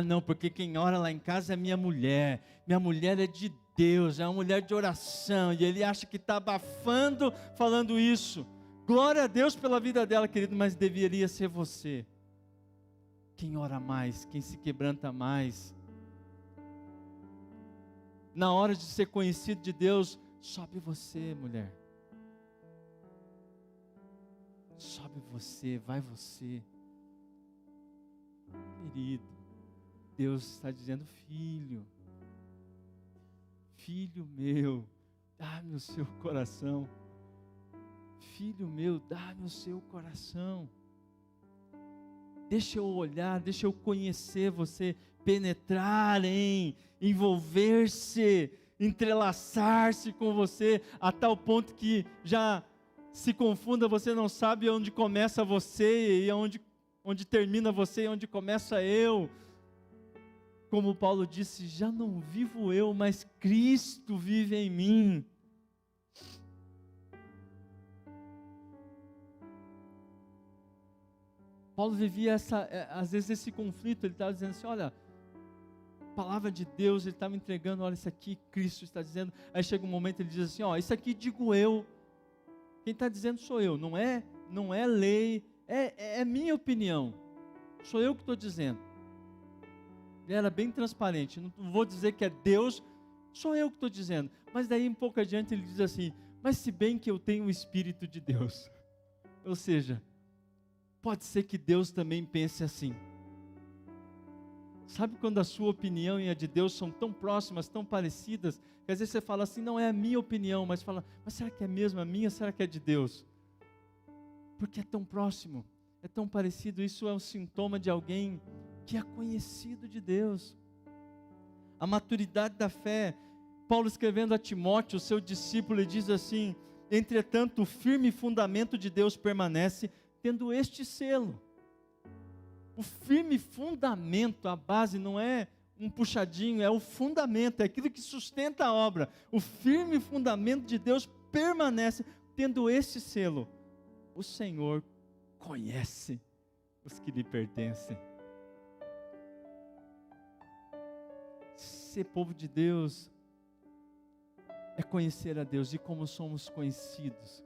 não, porque quem ora lá em casa é minha mulher é de Deus, é uma mulher de oração, e ele acha que está abafando, falando isso, glória a Deus pela vida dela, querido, mas deveria ser você, quem ora mais, quem se quebranta mais, na hora de ser conhecido de Deus, sobe você, mulher, sobe você, vai você, querido, Deus está dizendo, filho meu, dá-me o seu coração, filho meu, dá-me o seu coração, deixa eu olhar, deixa eu conhecer você, penetrar envolver-se, entrelaçar-se com você, a tal ponto que já se confunda, você não sabe onde começa você, e onde termina você, e onde começa eu, como Paulo disse, já não vivo eu, mas Cristo vive em mim. Paulo vivia às vezes esse conflito, ele estava dizendo assim, olha, a palavra de Deus, ele está me entregando, olha isso aqui, Cristo está dizendo, aí chega um momento ele diz assim, isso aqui digo eu, quem está dizendo sou eu, não é lei, é minha opinião, sou eu que estou dizendo. Ele era bem transparente, não vou dizer que é Deus, sou eu que estou dizendo, mas daí um pouco adiante ele diz assim, mas se bem que eu tenho o Espírito de Deus, ou seja, pode ser que Deus também pense assim. Sabe quando a sua opinião e a de Deus são tão próximas, tão parecidas, que às vezes você fala assim, não é a minha opinião, mas fala, mas será que é mesmo a minha, será que é de Deus? Porque é tão próximo, é tão parecido, isso é um sintoma de alguém que é conhecido de Deus. A maturidade da fé, Paulo escrevendo a Timóteo, seu discípulo, ele diz assim, entretanto o firme fundamento de Deus permanece, tendo este selo. O firme fundamento, a base não é um puxadinho, é o fundamento, é aquilo que sustenta a obra. O firme fundamento de Deus permanece, tendo este selo. O Senhor conhece os que lhe pertencem. Ser povo de Deus é conhecer a Deus, e como somos conhecidos,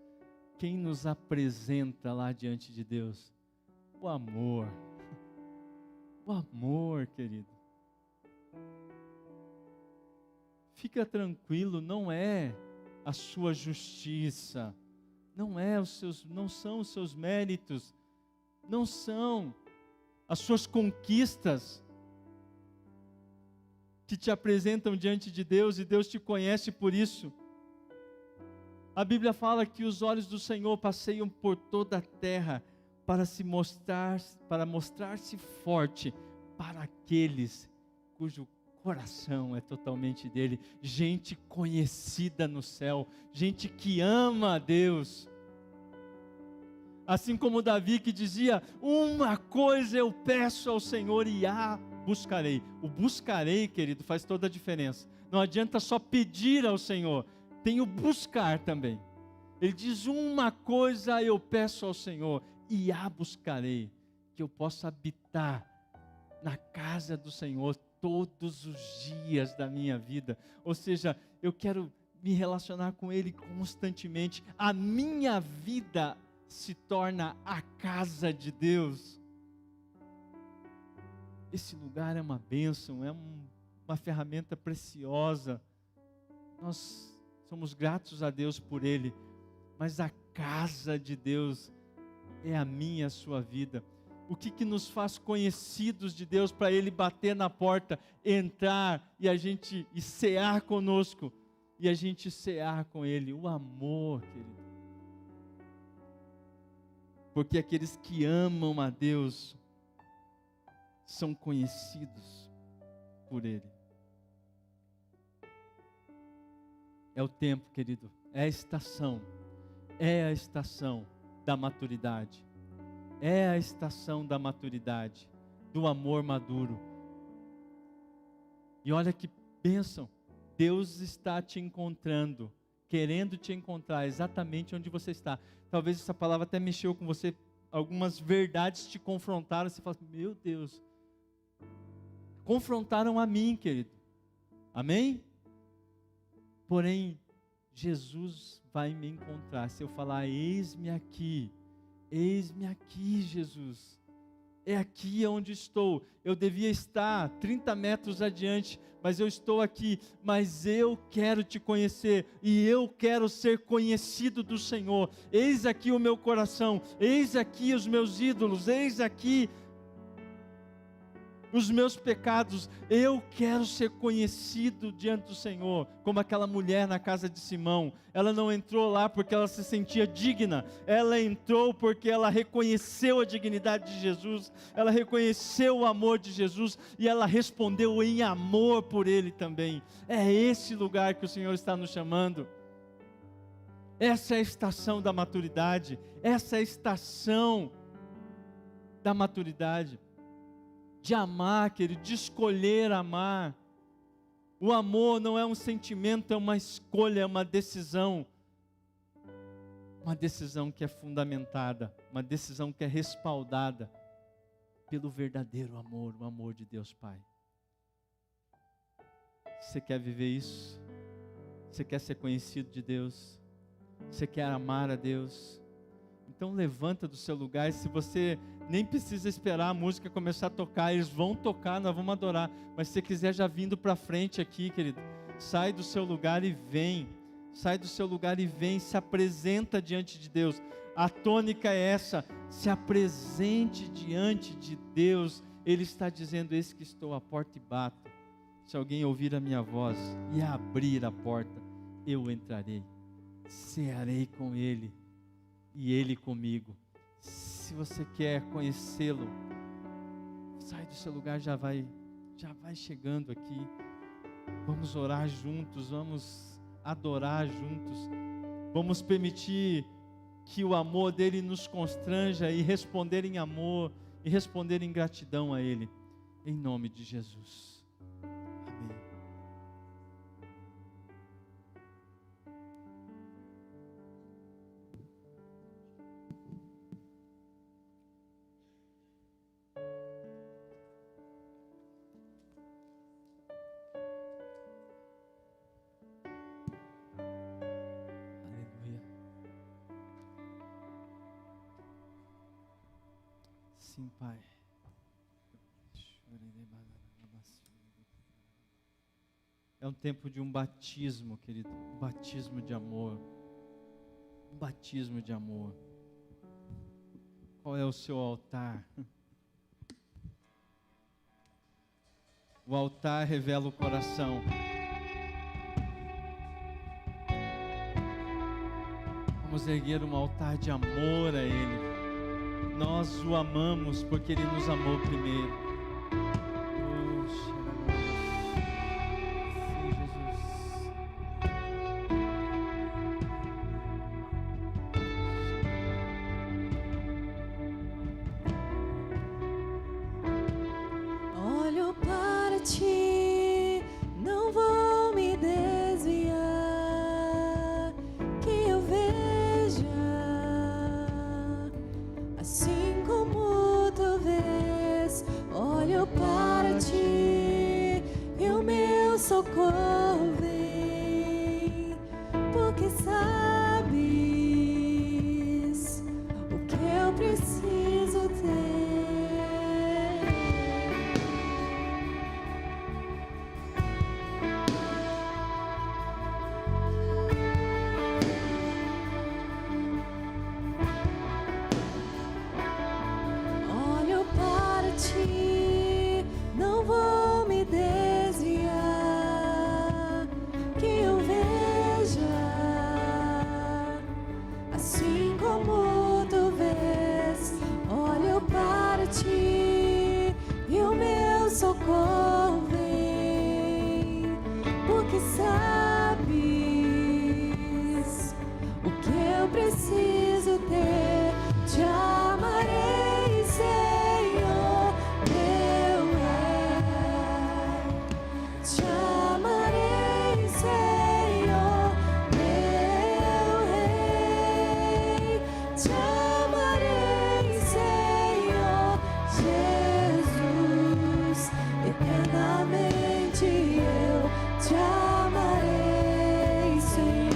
quem nos apresenta lá diante de Deus? O amor, querido. Fica tranquilo, não é a sua justiça, não são os seus méritos, não são as suas conquistas que te apresentam diante de Deus, e Deus te conhece por isso. A Bíblia fala que os olhos do Senhor passeiam por toda a terra para mostrar-se forte para aqueles cujo coração é totalmente dele, gente conhecida no céu, gente que ama a Deus. Assim como Davi que dizia, uma coisa eu peço ao Senhor e a buscarei. O buscarei, querido, faz toda a diferença. Não adianta só pedir ao Senhor, tem o buscar também. Ele diz, uma coisa eu peço ao Senhor e a buscarei, que eu possa habitar na casa do Senhor todos os dias da minha vida. Ou seja, eu quero me relacionar com Ele constantemente. A minha vida se torna a casa de Deus. Esse lugar é uma bênção, é uma ferramenta preciosa. Nós somos gratos a Deus por ele, mas a casa de Deus é a minha e a sua vida. O que nos faz conhecidos de Deus para Ele bater na porta, entrar e cear conosco, e a gente cear com Ele? O amor, querido. Porque aqueles que amam a Deus são conhecidos por Ele. É o tempo, querido, é a estação da maturidade. É a estação da maturidade, do amor maduro. E olha que bênção, Deus está te encontrando, querendo te encontrar exatamente onde você está. Talvez essa palavra até mexeu com você, algumas verdades te confrontaram, você fala, meu Deus, confrontaram a mim, querido. Amém? Porém, Jesus vai me encontrar, se eu falar, eis-me aqui, Jesus, é aqui onde estou. Eu devia estar 30 metros adiante, mas eu estou aqui, mas eu quero te conhecer, e eu quero ser conhecido do Senhor. Eis aqui o meu coração, eis aqui os meus ídolos, eis aqui os meus pecados. Eu quero ser conhecido diante do Senhor, como aquela mulher na casa de Simão. Ela não entrou lá porque ela se sentia digna, ela entrou porque ela reconheceu a dignidade de Jesus, ela reconheceu o amor de Jesus, e ela respondeu em amor por Ele também. É esse lugar que o Senhor está nos chamando. Essa é a estação da maturidade, essa é a estação da maturidade. De amar, querido, de escolher amar. O amor não é um sentimento, é uma escolha, é uma decisão. Uma decisão que é fundamentada, uma decisão que é respaldada pelo verdadeiro amor, o amor de Deus Pai. Você quer viver isso? Você quer ser conhecido de Deus? Você quer amar a Deus? Então levanta do seu lugar, e se você nem precisa esperar a música começar a tocar, eles vão tocar, nós vamos adorar, mas se você quiser já vindo para frente aqui, querido, sai do seu lugar e vem, se apresenta diante de Deus. A tônica é essa, se apresente diante de Deus. Ele está dizendo, eis que estou à porta e bato, se alguém ouvir a minha voz e abrir a porta, eu entrarei, cearei com Ele e Ele comigo. Se você quer conhecê-lo, sai do seu lugar, já vai chegando aqui. Vamos orar juntos, vamos adorar juntos, vamos permitir que o amor dele nos constranja e responder em amor e responder em gratidão a Ele, em nome de Jesus. Amém. Sim, Pai. É um tempo de um batismo, querido, um batismo de amor. Um batismo de amor. Qual é o seu altar? O altar revela o coração. Vamos erguer um altar de amor a Ele. Nós o amamos porque Ele nos amou primeiro. Olho para Ti, não vou me desviar, que eu veja assim como Tu vês. Assim como tu vês, olho para ti e o meu socorro vem, porque sabes o que eu preciso ter. Te amarei, Senhor, meu Rei. Te amarei, Senhor, meu Rei. Te amarei, Senhor, Jesus. Eternamente eu te amarei, Senhor.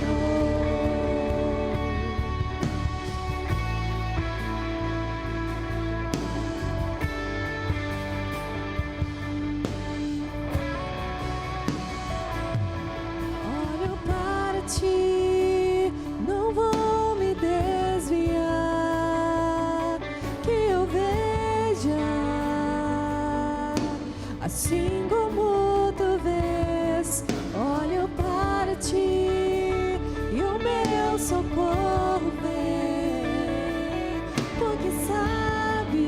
Olho para ti, não vou me desviar, que eu veja, assim como tu vês. Olho para ti e o meu socorro vem, porque sabes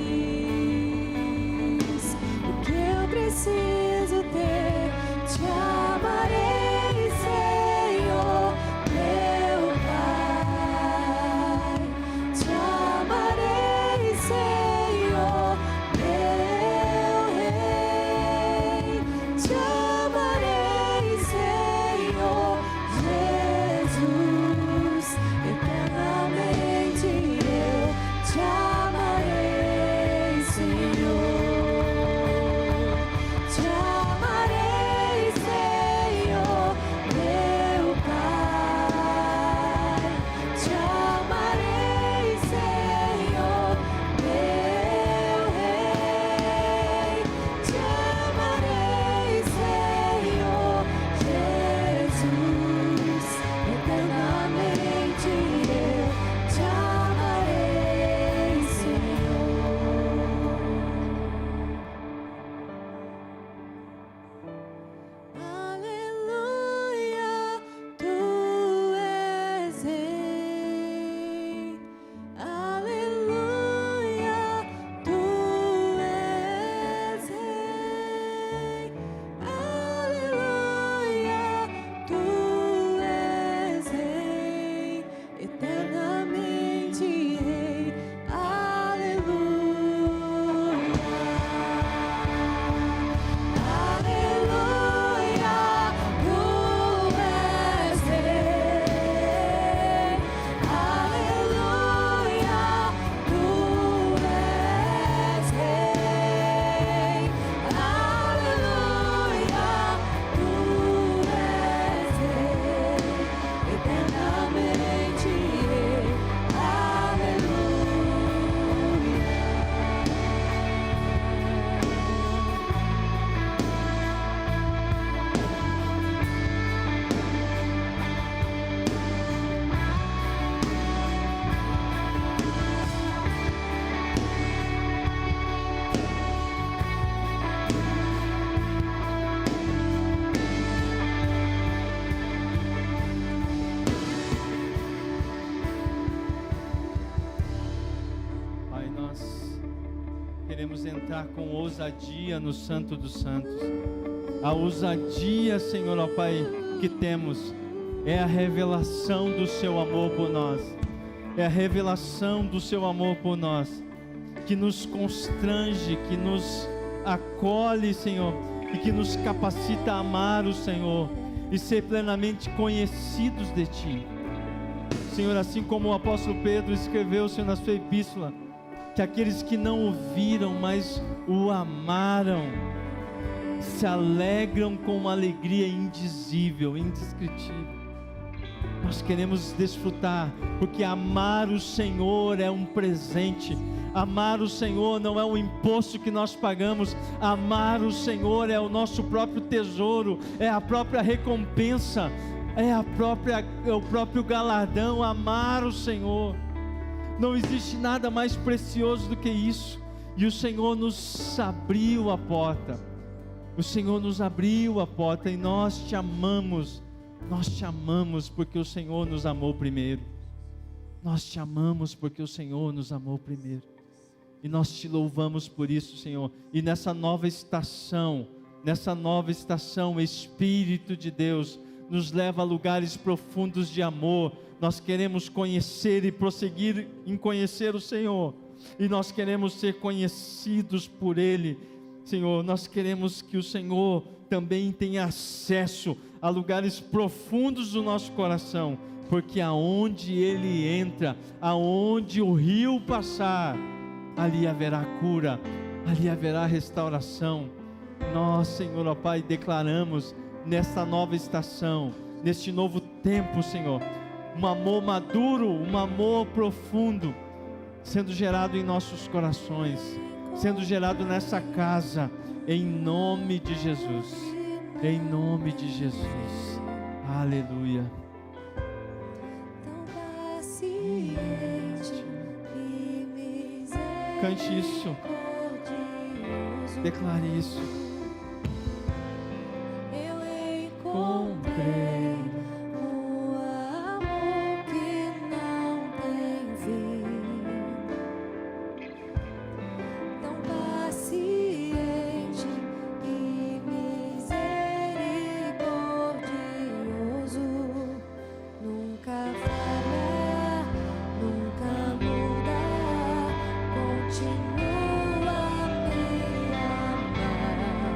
o que eu preciso ter. Te amarei, Senhor, meu Pai. Te amarei, Senhor, meu Rei. Te amarei, Senhor, Jesus. Eternamente eu te amarei, Senhor. Te amarei, Senhor, meu Pai. Te amarei, Senhor, meu Rei. Te amarei, Senhor, Jesus. Eternamente eu te amarei, Senhor. Aleluia, tu és Rei. Aleluia, tu és Rei. Aleluia, tu és Rei. Eternamente Rei. Aleluia. Aleluia, tu és Rei. Aleluia, tu és Rei. Aleluia, tu és Rei. Eternamente Rei. Pai, nós queremos entrar com ousadia no Santo dos Santos. A ousadia, Senhor, ó Pai, que temos é a revelação do Seu amor por nós. É a revelação do Seu amor por nós, que nos constrange, que nos acolhe, Senhor, e que nos capacita a amar o Senhor e ser plenamente conhecidos de Ti. Senhor, assim como o apóstolo Pedro escreveu, Senhor, na sua epístola, que aqueles que não o viram, mas o amaram, se alegram com uma alegria indizível, indescritível. Nós queremos desfrutar, porque amar o Senhor é um presente. Amar o Senhor não é um imposto que nós pagamos. Amar o Senhor é o nosso próprio tesouro, é a própria recompensa, é o próprio galardão. Amar o Senhor, não existe nada mais precioso do que isso. E o Senhor nos abriu a porta. O Senhor nos abriu a porta e nós te amamos. Nós te amamos porque o Senhor nos amou primeiro. Nós te amamos porque o Senhor nos amou primeiro. E nós te louvamos por isso, Senhor. E nessa nova estação, o Espírito de Deus nos leva a lugares profundos de amor. Nós queremos conhecer e prosseguir em conhecer o Senhor. E nós queremos ser conhecidos por Ele, Senhor. Nós queremos que o Senhor também tenha acesso a lugares profundos do nosso coração, porque aonde Ele entra, aonde o rio passar, ali haverá cura, ali haverá restauração. Nós, Senhor, ó Pai, declaramos nesta nova estação, neste novo tempo, Senhor, um amor maduro, um amor profundo, sendo gerado em nossos corações, sendo gerado nessa casa, em nome de Jesus, em nome de Jesus, aleluia. Tão paciente e Cante isso, misericordioso. declare isso. Eu encontrei um amor que não tem fim, tão paciente e misericordioso, nunca falha, nunca muda, continua a me amar.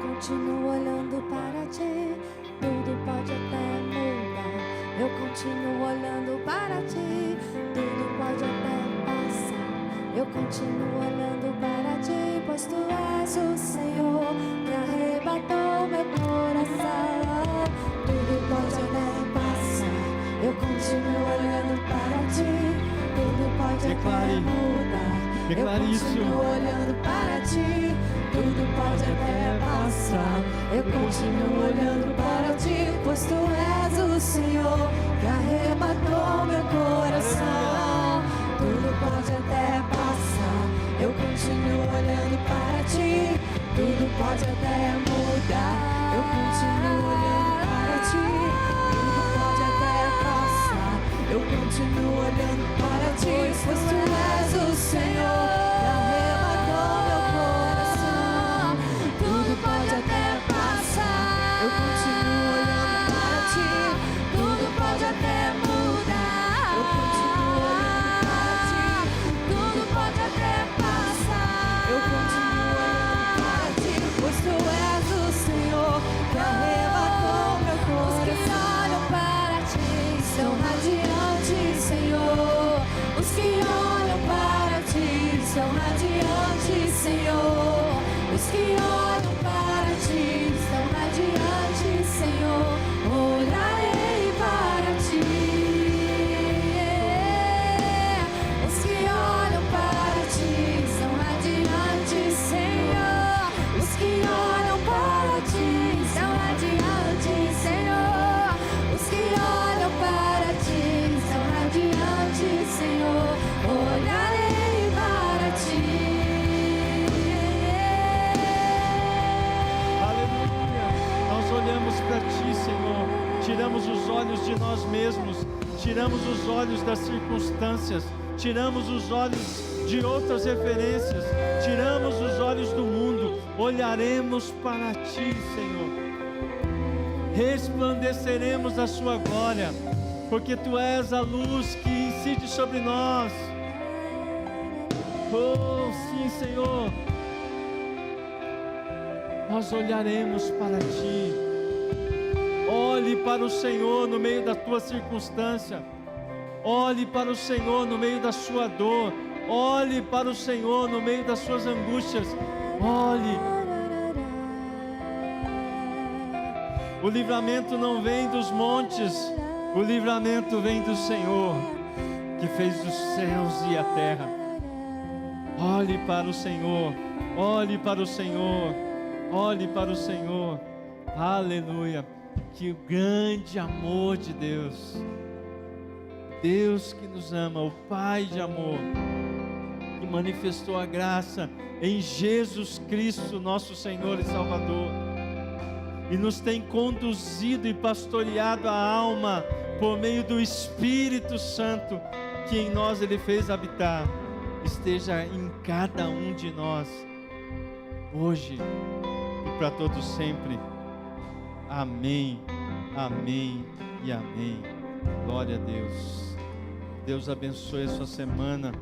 continuo olhando para ti, tudo pode até mudar. Eu continuo olhando para ti, tudo pode até passar. Eu continuo olhando para ti, pois tu és o Senhor que arrebatou meu coração. Tudo pode até passar. Eu continuo olhando para ti, tudo pode Declare. até mudar. Declare Eu isso. continuo olhando para ti, tudo pode até passar. Eu continuo olhando para ti, pois tu és o Senhor que arrebatou meu coração. Tudo pode até passar. Eu continuo olhando para ti, tudo pode até mudar. Eu continuo olhando para ti, tudo pode até passar. Eu continuo olhando para ti, pois tu és o Senhor que arrebatou meu coração. Tudo pode até passar. Eu continuo olhando para ti, tudo pode até mudar. Eu continuo olhando para ti, tudo pode até passar. Eu continuo olhando para ti, pois tu és o Senhor que arrebatou meu coração. Os que olham para ti são radiantes, Senhor. Os que olham para ti são radiantes, Senhor. Os que olham para ti são radiantes, Senhor. Olharei para ti. Os que olham para ti são radiantes, Senhor. Os que olham para ti são radiantes, Senhor. Os que olham para ti são radiantes, Senhor. Olharei para ti. Aleluia. Nós olhamos para ti, Senhor. Tiramos os olhos de nós mesmos. Tiramos os olhos das circunstâncias. Tiramos os olhos de outras referências. Tiramos os olhos do mundo. Olharemos para ti, Senhor. Resplandeceremos a sua glória, porque tu és a luz que incide sobre nós. Oh, sim, Senhor. Nós olharemos para ti. Olhe para o Senhor no meio da tua circunstância. Olhe para o Senhor no meio da sua dor. Olhe para o Senhor no meio das suas angústias. Olhe. O livramento não vem dos montes. O livramento vem do Senhor, que fez os céus e a terra. Olhe para o Senhor. Olhe para o Senhor. Olhe para o Senhor. Aleluia. Que o grande amor de Deus, Deus que nos ama, o Pai de amor, que manifestou a graça em Jesus Cristo, nosso Senhor e Salvador, e nos tem conduzido e pastoreado a alma por meio do Espírito Santo que em nós Ele fez habitar, esteja em cada um de nós, hoje e para todos sempre. Amém, amém e amém. Glória a Deus. Deus abençoe a sua semana.